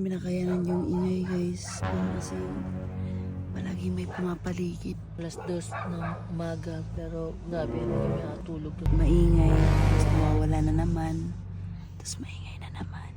Binakayanan yung ingay guys. Kasi palagi may pumapaligid. Alas 2 ng umaga pero grabe, hindi kami nakatulog. Maingay. Tapos nawawala na naman. Tapos maingay na naman.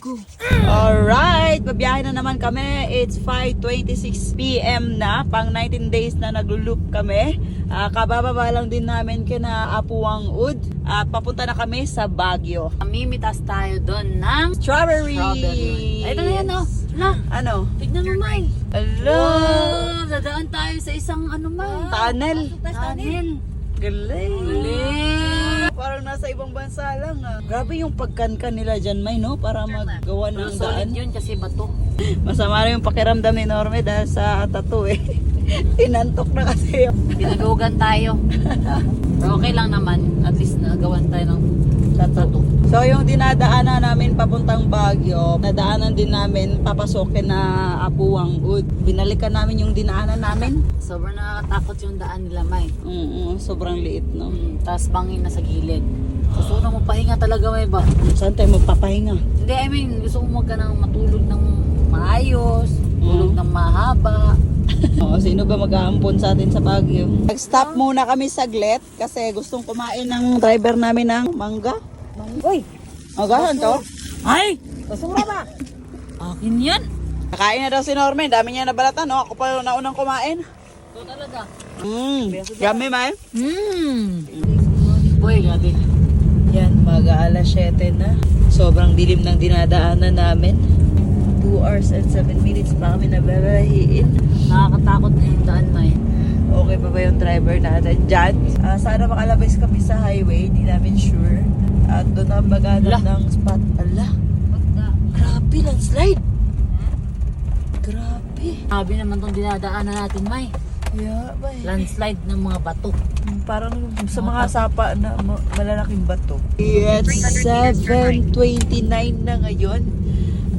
Go. Alright, babiyahe na naman kami. It's 5:26 PM na. Pang 19 days na naglo-loop kami. Kabababa lang din namin kina Apuang Ud. At papunta na kami sa Baguio. Mimitas tayo doon ng Strawberry! Ay, ito na yan oh. Na, Ano? tignan mo May. Hello! Wow, dadaan tayo sa isang ano May. Tunnel! Tunnel. Galing! Galing. Parang nasa ibang bansa lang ah. Grabe yung pagkankan nila dyan, May, no? Para maggawa Pero ng solid daan. yun kasi bato. Masama na yung pakiramdam ni Norme dahil sa tattoo eh. Inantok na kasi yung Pinagugan tayo. Pero okay lang naman. At least nagawan tayo ng tattoo. So yung dinadaanan namin papuntang Baguio, nadaanan din namin papasokin na Apuang Ud. Binalikan namin yung dinaanan namin. Sobrang nakakatakot yung daan nila May. Sobrang liit, no? Tapos bangin na sa gilid. Gusto ko na mapahinga talaga May ba? Saan tayo magpapahinga? Hindi, I mean, gusto ko matulog ng maayos, tulog ng mahaba. Sino ba mag-aampon sa atin sa Baguio? Nag-stop muna kami saglit kasi gustong kumain ng driver namin ng mangga. Uy! Magahan to? Ay! Basura ba? Akin yan! Nakain na daw si Norman. Dami niya nabalatan, no? Ako pa yung naunang kumain. Ito talaga. Yummy, man. Boy, grabe. Yan, mag-aalas 7 na. Sobrang dilim ng dinadaanan namin. 2 hours and 7 minutes pa kami nabalahiin. Nakakatakot na yung daan, May. Okay pa ba yung driver natin dyan? Sana makalabas kami sa highway, di namin sure. At doon na maghanap ng spot. Ala, grabe landslide. Grabe. Grabe naman itong dinadaanan natin, May. Yeah, bay. Landslide ng mga bato. Parang sa mga sapa na malalaking bato. It's 7:29 na ngayon.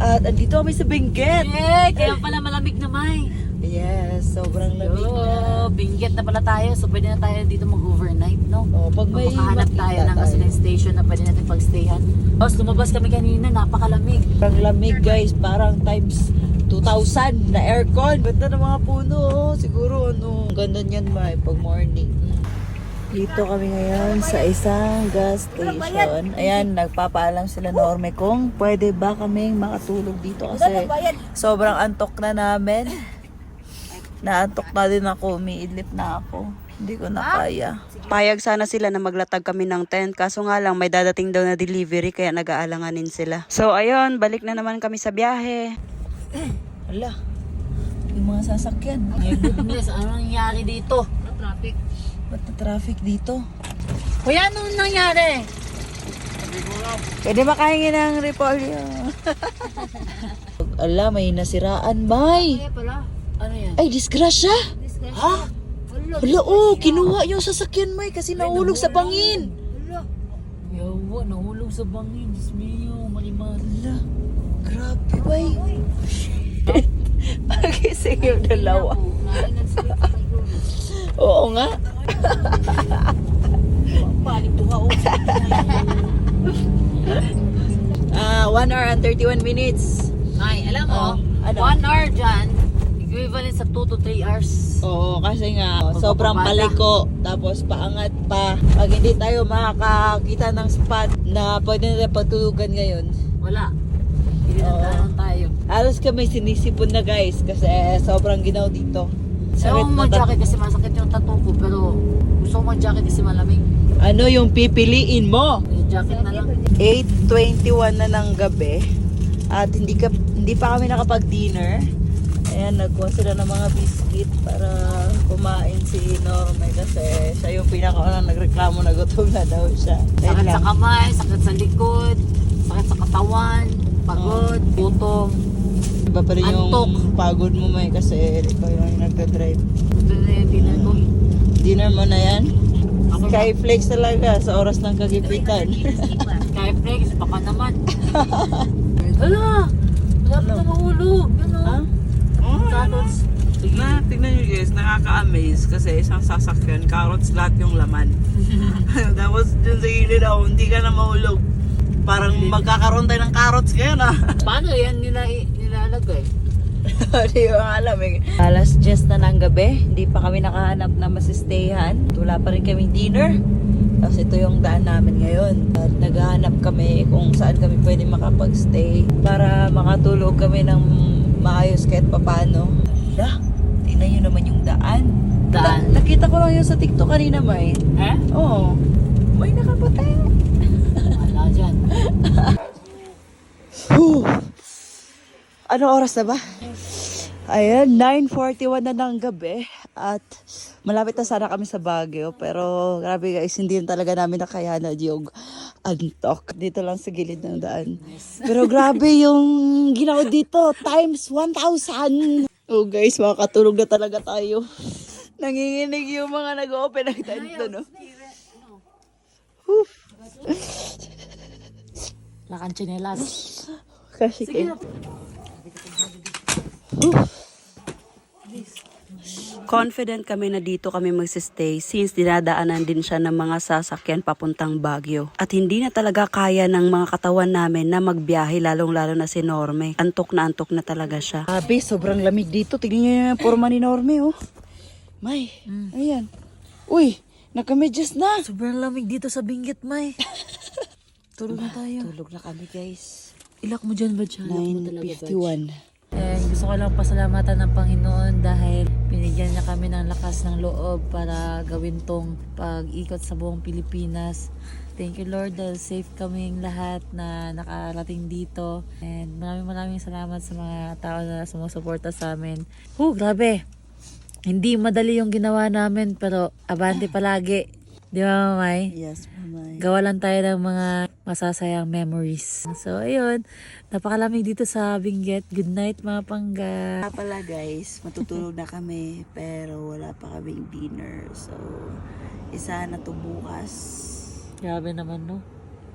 At andito kami sa Benguet. Eh, kaya pala malamig na, May. Yes, sobrang lamig na. Binggit na pala tayo. So, pwede na tayo dito mag-overnight, no? Pag may Makahanap tayo ng gasoline station na pwede natin pagstayhan. Tapos lumabas kami kanina, napakalamig. Parang lamig guys, parang times 2,000 na aircon. Ganda ng mga puno, oh. Siguro ganda niyan ba pag morning. Dito kami ngayon sa isang gas station. Ayan, nagpapaalam sila Norme kung pwede ba kaming makatulog dito kasi sobrang antok na namin. Naantok na din ako, umiidlip na ako. Hindi ko na kaya. Payag sana sila na maglatag kami ng tent. Kaso nga lang, may dadating daw na delivery kaya nag-aalanganin sila. So ayun, balik na naman kami sa biyahe. Hala, yung mga sasakyan. My goodness, ano nangyari dito? Traffic. Ba't na traffic dito? Kuya, ano nangyari? Pwede ba kaingin ng repolyo? Ala, may nasiraan, May. Kaya pala. Ano yan? Ay, disgrasya. Ha? Hala, kinuha yung sasakyan, May, kasi nahulog sa bangin. Yawa, nahulog sa bangin. Diyos mio, malimar. Hala, grabe, May. Pagising yung dalawa. Oo nga. Panik to ka. 1 hour and 31 minutes. Ay, alam mo, ano? 1 hour dyan, equivalent sa 2 to 3 hours. Oo, kasi nga, sobrang paliko. Tapos paangat pa. Pag hindi tayo makakakita ng spot na pwede natin pagtulugan ngayon. Wala. Hindi na tayo. Halos kami sinisipon na guys kasi sobrang ginaw dito. Ayaw mo mag-jacket kasi masakit yung tattoo ko, pero gusto ko mag-jacket kasi malamig. Ano yung pipiliin mo? Jacket na lang. 8:21 na ng gabi at hindi pa kami nakapag-dinner. Ayan, nagkuha sila ng mga biscuit para kumain si Norme kasi siya yung pinakaunang nagreklamo na gutom na daw siya. Sakit sa kamay, sakit sa likod, sakit sa katawan, pagod, gutom. Iba pa rin yung Antok. pagod mo, May, kasi ikaw yung nagdadrive. Ito na yung dinner ko. Dinner mo na yan? Skyflakes talaga sa oras ng kagipitan. Skyflakes, baka naman. Hala! Wala pa mahulog. Ano? Carrots. Tignan nyo guys, nakaka-amaze kasi isang sasakyan, carrots lahat yung laman. Tapos dun sa gilid ako, hindi ka na mahulog. Parang magkakaroon tayo ng carrots ngayon ah. Paano yan nilalagay? Hindi ko alam eh. Alas 10 na ng gabi, hindi pa kami nakahanap na masistayhan. Wala pa rin kaming dinner. Tapos ito yung daan namin ngayon. At naghahanap kami kung saan kami pwede makapag-stay para makatulog kami ng maayos kahit papano. Hala, tingnan nyo naman yung daan. Daan? Nakita ko lang yun sa TikTok kanina, May. Eh? Oo. May nakaputi. Wala dyan. Ano oras na ba? Ayan, 9:41 na ng gabi at malapit na sana kami sa Baguio pero grabe guys, hindi rin talaga namin nakayanan yung antok. Dito lang sa gilid ng daan. Pero grabe yung ginawa dito, times 1,000! Oh guys, makakatulog na talaga tayo. Nanginginig yung mga nag-open ng tent no? Lakan chinelas. Kasi kayo. Confident kami na dito kami magsistay since dinadaanan din siya ng mga sasakyan papuntang Baguio. At hindi na talaga kaya ng mga katawan namin na magbiyahe lalong-lalo na si Norme. Antok na talaga siya. Sabi, sobrang lamig dito. Tingnan niyo yung forma ni Norme oh. May, ayan. Uy, nakamedyas na. Sobrang lamig dito sa Benguet, May. Tulog na tayo. Tulog na kami guys. Ilak mo dyan ba dyan? 9:51. Gusto ko lang pasalamatan ng Panginoon dahil binigyan niya kami ng lakas ng loob para gawin tong pag-ikot sa buong Pilipinas. Thank you Lord dahil safe kaming lahat na nakarating dito. And maraming salamat sa mga tao na sumusuporta sa amin. Grabe! Hindi madali yung ginawa namin pero abante palagi. Di ba, Mamay? Yes, Mamay. Gawa lang tayo ng mga masasayang memories. So, ayun. Napakalamig dito sa Benguet. Good night, mga pangga. Pala guys, matutulog na kami pero wala pa kaming dinner. So, isa na to bukas. Grabe naman, no?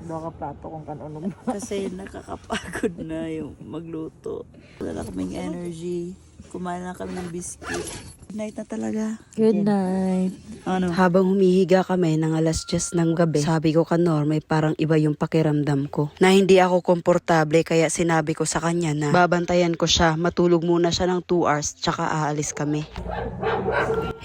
Baka plato kung kanunong. Kasi nakakapagod na yung magluto. Wala na kaming energy. Kumain na kami ng biscuit. Good night na talaga. Good night. Ano? Habang humihiga kami ng alas 10 ng gabi, sabi ko ka Norm, parang iba yung pakiramdam ko. Na hindi ako komportable kaya sinabi ko sa kanya na babantayan ko siya, matulog muna siya ng 2 hours, tsaka aalis kami.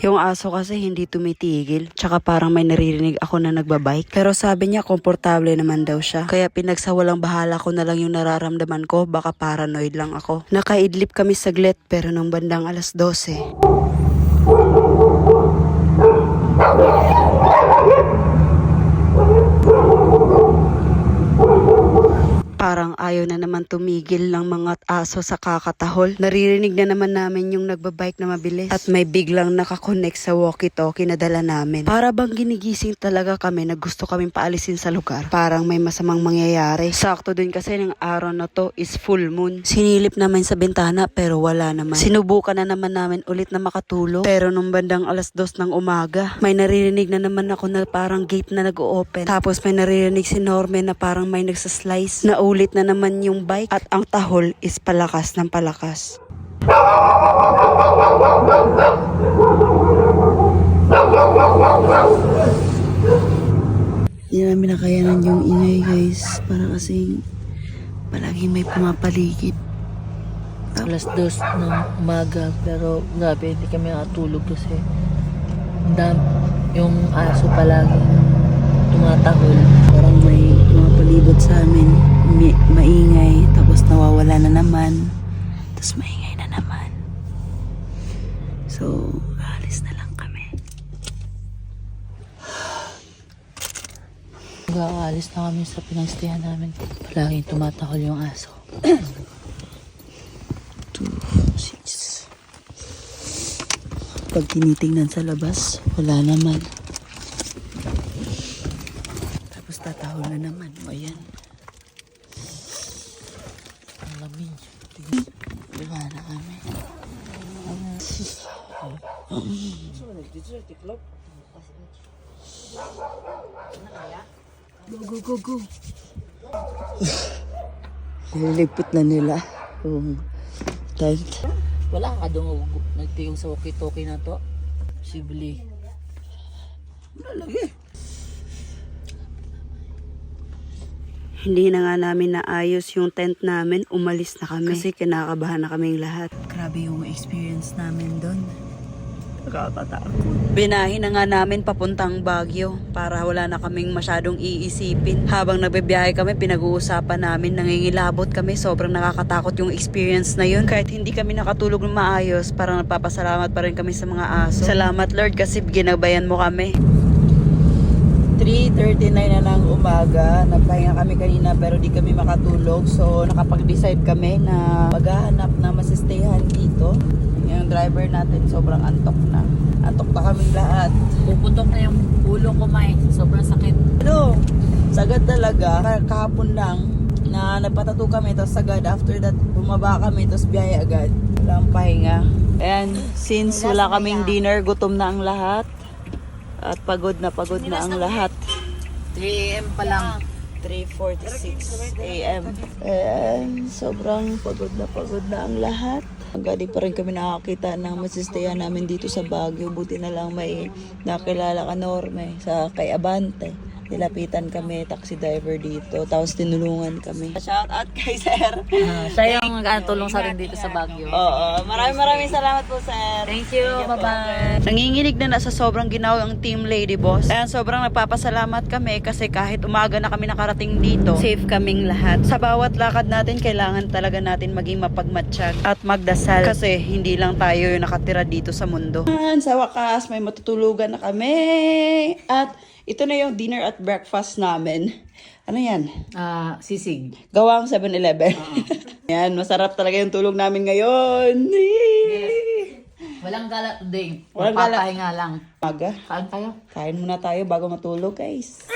Yung aso kasi hindi tumitigil, tsaka parang may naririnig ako na nagbabike. Pero sabi niya komportable naman daw siya. Kaya pinagsawalang bahala ko na lang yung nararamdaman ko, baka paranoid lang ako. Nakaidlip kami saglit pero nung bandang alas 12, parang ayaw na naman tumigil ng mga aso sa kakatahol. Naririnig na naman namin yung nagbabike na mabilis. At may biglang nakakonect sa walkie-talkie na dala namin. Para bang ginigising talaga kami na gusto kaming paalisin sa lugar. Parang may masamang mangyayari. Sakto din kasi ng araw na to is full moon. Sinilip naman sa bintana pero wala naman. Sinubukan na naman namin ulit na makatulog. Pero nung bandang alas 2 ng umaga, may naririnig na naman ako na parang gate na nag-o-open. Tapos may naririnig si Norme na parang may nagsaslice. Naulit na naman yung bike at ang tahol is palakas ng palakas. Hindi namin nakayanan yung ingay guys. Para kasing palaging may pumapaligid. Alas 2 ng umaga pero grabe hindi kami nakatulog kasi yung aso palaging tumatahol. Parang may mga palibot sa amin. Maingay. Tapos nawawala na naman. Tapos maingay na naman. So, alis na lang kami. Aalis na kami sa pinagstayan namin. Palaging tumatahol yung aso. 2, 6. Pag tinitingnan sa labas, wala naman. Tapos tatahol na naman. O yan. Ang lamig. Wala na kami. Go. Nililigpit na nila yung tent. Wala ka doon nagtigong sa walkie-talkie na to. Sibli. Wala lagi. Hindi na nga namin naayos yung tent namin. Umalis na kami. Kasi kinakabahan na kaming lahat. Grabe yung experience namin doon. Nakakatakot. Binahin na nga namin papuntang Baguio para wala na kaming masyadong iisipin. Habang nagbibiyahe kami, pinag-uusapan namin, nangingilabot kami. Sobrang nakakatakot yung experience na yun. Kahit hindi kami nakatulog ng maayos, parang nagpapasalamat pa rin kami sa mga aso. Salamat Lord kasi ginabayan mo kami. 3:39 na ng umaga. Nagpahinga kami kanina pero di kami makatulog. So nakapag-decide kami na maghahanap na masistayhan dito. Yung driver natin sobrang antok na. Antok na kaming lahat. Puputok na yung ulo ko, May. Sobrang sakit. Ano? Sagad talaga. Kahapon lang na nagpatato kami. Tapos sagad after that bumaba kami. Tapos biyahe agad. Walang pahinga. Ayan, since wala kaming dinner, gutom na ang lahat. At pagod na ang lahat. 3 AM pa lang. 3:46 AM. Ayan, sobrang pagod na ang lahat. Hanggang di pa rin kami nakakita ng masistayan namin dito sa Baguio. Buti na lang may nakilala ka Norme sa kay Abante. Nilapitan kami, taxi driver dito. Tapos tinulungan kami. Shout out kay Sir. Siya yung tulong sa atin dito sa Baguio. Oo, maraming salamat po, Sir. Thank you. Bye-bye. Nanginginig na sa sobrang ginawa ang Team Lady Boss. Ayan, sobrang nagpapasalamat kami kasi kahit umaga na kami nakarating dito, safe kaming lahat. Sa bawat lakad natin, kailangan talaga natin maging mapagmatsyag at magdasal kasi hindi lang tayo yung nakatira dito sa mundo. Sa wakas, may matutulugan na kami. At ito na yung dinner at breakfast namin. Ano yan? Sisig. Gawang 7-Eleven. Yan, masarap talaga yung tulog namin ngayon. Walang gala today. Walang gala. Papahinga lang. Maga. Kain tayo. Kain muna tayo bago matulog, guys.